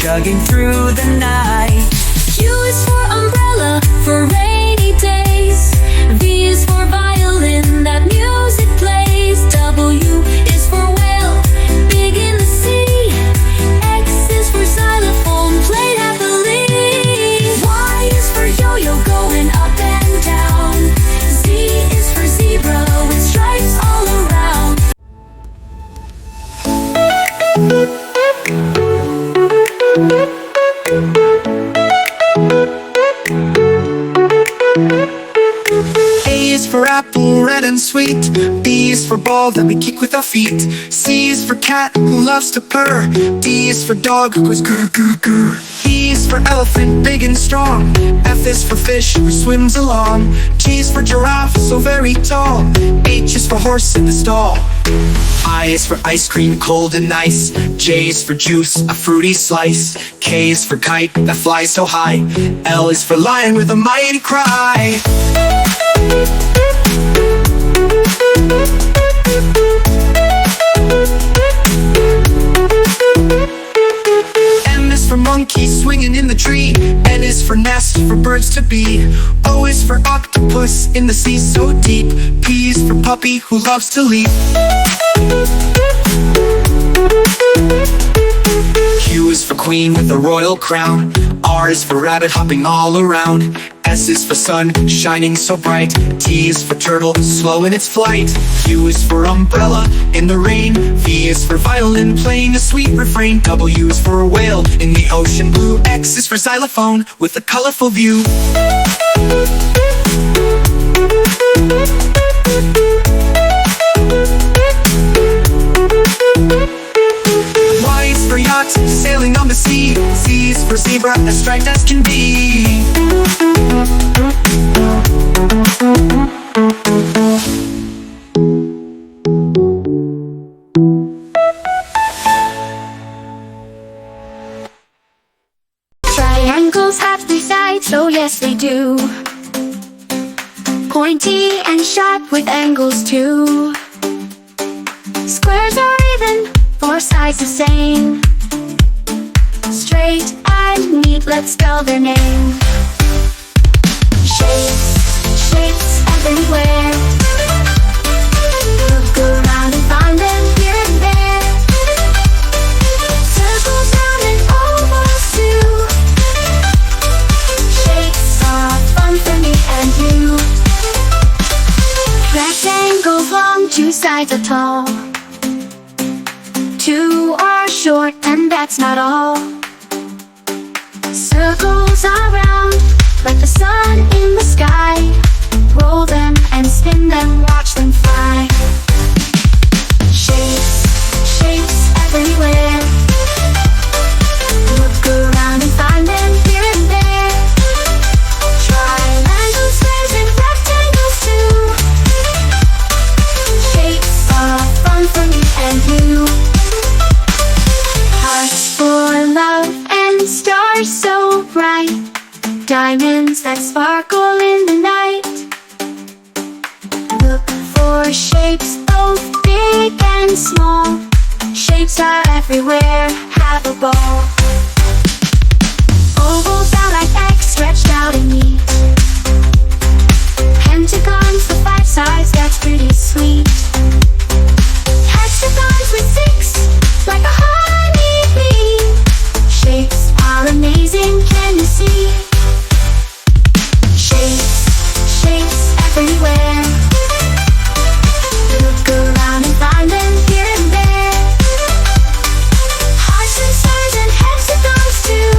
chugging through the night. U is for umbrella, for rainy days. V is for violin, that music plays. W is for whale, big in the sea. X is for xylophone, played happily. Y is for yo-yo, going up and down. Z is for zebra, with stripes all around. A is for apple, red and sweet. B is for ball that we kick with our feet. C is for cat, who loves to purr. D is for dog, who goes grr grr grr. E is for elephant, big and strong. F is for fish, who swims along. G is for giraffe, so very tall. H is for horse in the stall. I is for ice cream, cold and nice. J is for juice, a fruity slice. K is for kite, that flies so high. L is for lion with a mighty cry. M is for monkey, swinging in the tree. N is for nest, for birds to be. O is for octopus, in the sea so deep. P is for puppy, who loves to leap. Q is for queen with a royal crown. R is for rabbit, hopping all around. S is for sun, shining so bright. T is for turtle, slow in its flight. U is for umbrella, in the rain. V is for violin, playing a sweet refrain. W is for a whale, in the ocean blue. X is for xylophone, with a colorful view. Y is for yacht, sailing on the sea. Z is for zebra, as striped as can be. Triangles have three sides, oh yes they do. Pointy and sharp with angles too. Squares are even, four sides the same. Straight and neat, let's spell their name. Shapes everywhere. Look around and find them here and there. Circles round and ovals too. Shapes are fun for me and you. Rectangles long, two sides are tall. Two are short and that's not all. Circles are round, like the sun in the sky. Roll them and spin them, watch them fly. Shapes everywhere. Look around and find them here and there. Triangles, squares and rectangles too. Shapes are fun for me and you. Hearts for love and stars so bright. Diamonds that sparkle in the night. Look for shapes both big and small. Shapes are everywhere, have a ball. Ovals are like eggs, stretched out and neat. Pentagons with five sides, that's pretty sweet. Hexagons with six, like a honeybee. Shapes are amazing, can you see? Shapes everywhere. Look around and find them here and there. Hearts and stars and hexagons too.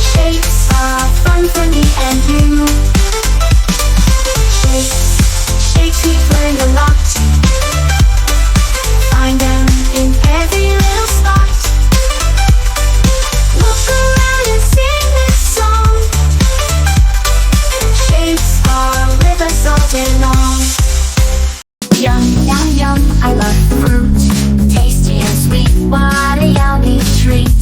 Shapes are fun for me and you. Shapes we've learned a lot. Find them in every little spot. Look around and sing this song. Shapes are with us all day long. Yum, yum, yum, I love fruit. Tasty and sweet, what a yummy treat.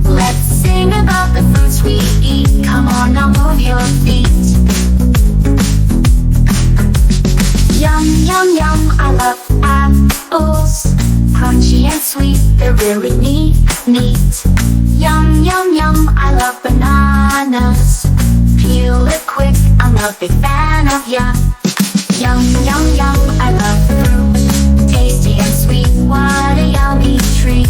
Let's sing about the fruits we eat. Come on now, move your feet. Yum, yum, yum, I love apples. Crunchy and sweet, they're really neat. neat. Yum, yum, yum, I love bananas. Peel it quick, I'm a big fan of ya. Yum, yum, yum, I love fruit. Tasty and sweet, what a yummy treat.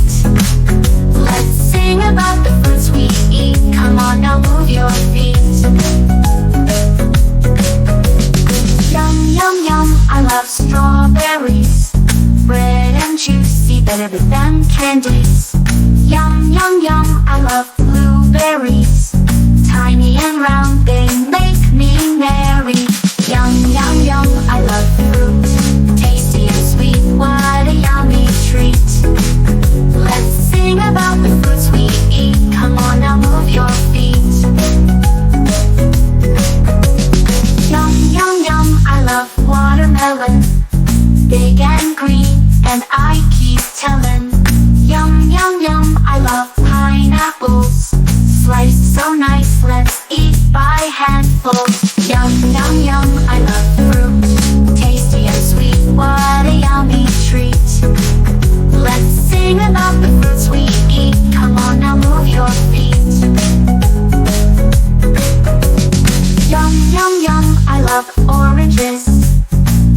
Let's sing about the fruits we eat. Come on now, move your feet. Yum, yum, yum, I love strawberries. Red and juicy, better than candies. Yum, yum, yum, I love blueberries. Tiny and round, they make me merry. Yum, yum, yum, I love fruit. Tasty and sweet, what a yummy treat. Let's sing about the fruits we eat. Come on now, move your feet. Yum, yum, yum, I love watermelon. Big and green, and I keep telling. Yum, yum, yum, I love pineapples. Sliced so nice, let's eat by handfuls. Yum, yum, yum, I love fruit. Tasty and sweet, what a yummy treat. Let's sing about the fruits we eat. Come on now, move your feet. Yum, yum, yum, I love oranges.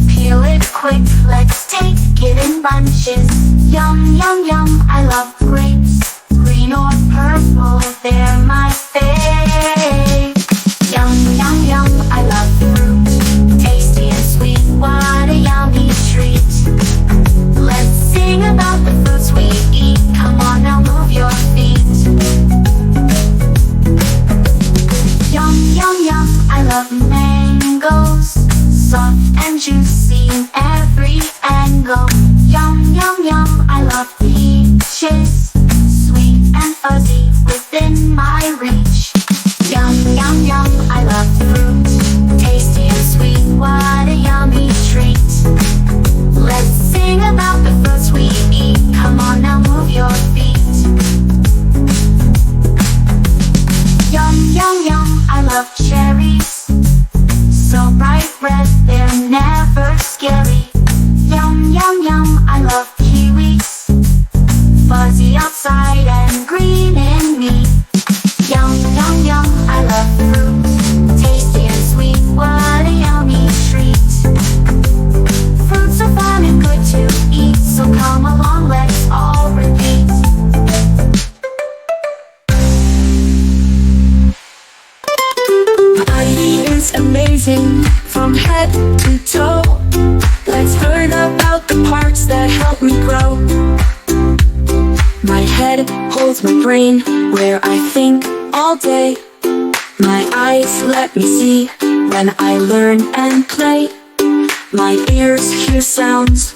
Peel it quick, let's take it in bunches. Yum, yum, yum, I love grapes. Green or purple, they're my fave. Yum, yum, yum, I love fruit. Tasty and sweet, what a yummy treat. Let's sing about the fruits we eat. Come on now, move your feet. Yum, yum, yum, I love mangoes. Soft and juicy in every angle. Yum, yum, yum, I love peaches. Sweet and fuzzy within my reach. Yum, yum, yum, I love fruit. Tasty and sweet, what a yummy treat. Let's sing about the fruits we eat. Come on now, move your feet. Yum, yum, yum, I love cherries. So bright red, they're never scary. Yum, yum, yum, I love kiwis. Fuzzy outside and green in me. Yum, yum, yum, I love fruit. Tasty and sweet, what a yummy treat. Fruits are fun and good to eat, so come along, let's all repeat. Body is amazing from head to toe. Let's learn about the parts that help me grow. My head holds my brain where I think all day. My eyes let me see when I learn and play. My ears hear sounds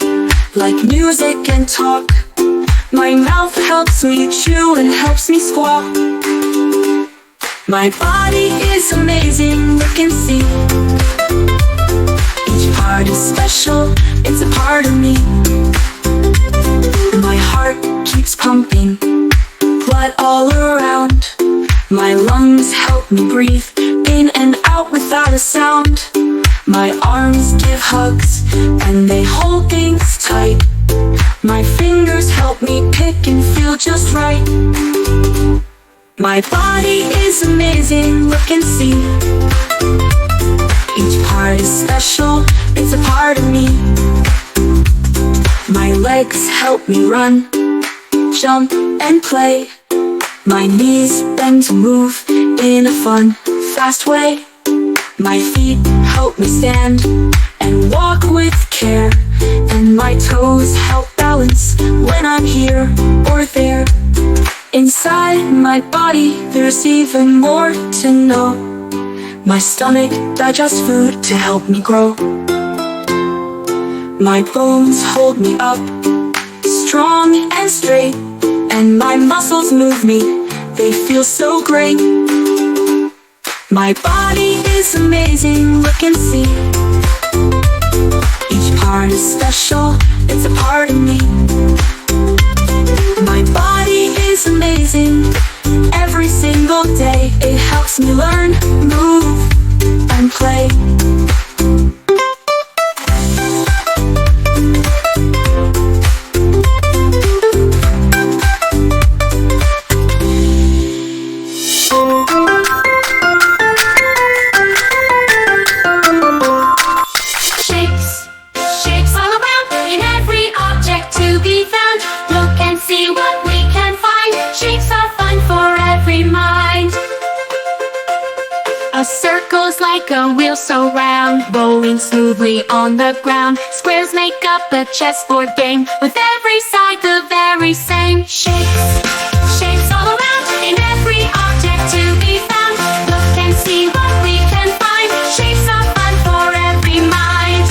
like music and talk. My mouth helps me chew and helps me squawk. My body is amazing, look and see. Each part is special, it's a part of me. My heart keeps pumping blood all around. My lungs help me breathe in and out without a sound. My arms give hugs and they hold things tight. My fingers help me pick and feel just right. My body is amazing, look and see. Each part is special, it's a part of me. My legs help me run, jump and play. My knees bend to move in a fun, fast way. My feet help me stand and walk with care. And my toes help balance when I'm here or there. Inside my body there's even more to know. My stomach digests food to help me grow. My bones hold me up, strong and straight. And my muscles move me, they feel so great. My body is amazing, look and see. Each part is special, it's a part of me. My body is amazing, every single day. It helps me learn, move, and play. so round, rolling smoothly on the ground. Squares make up a chessboard game, with every side the very same. Shapes, shapes all around, in every object to be found. Look and see what we can find. Shapes are fun for every mind.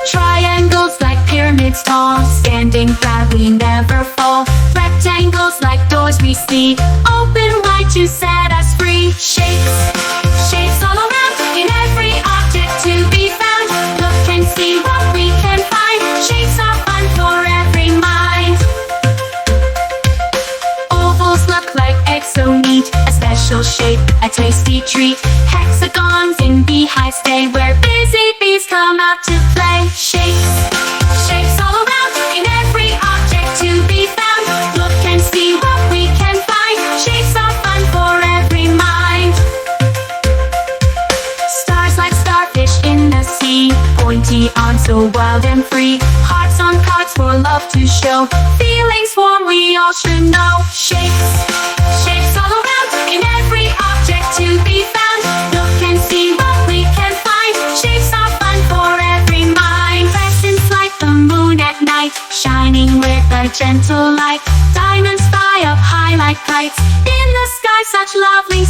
Triangles like pyramids tall, standing flat we never fall. Rectangles like doors we see, open wide to set us free. Shapes, shapes all around, in every object to be found. Look and see what we can find. Shapes are fun for every mind. Ovals look like eggs so neat, a special shape, a tasty treat. Hexagons in beehives stay, where busy bees come out to play. Shapes, shapes all around, in every object to be found. Look and see what we can find. Shapes are fun for every mind. Stars like starfish in the sea, pointy arms so wild and free. Hearts on cards for love to show, feelings warm we all should know. Shapes, shapes all around, in every object to be found. Look and see what we can find. Shapes are fun for every mind. Crescents like the moon at night, shining with a gentle light. Diamonds fly up high like kites, in the sky such lovely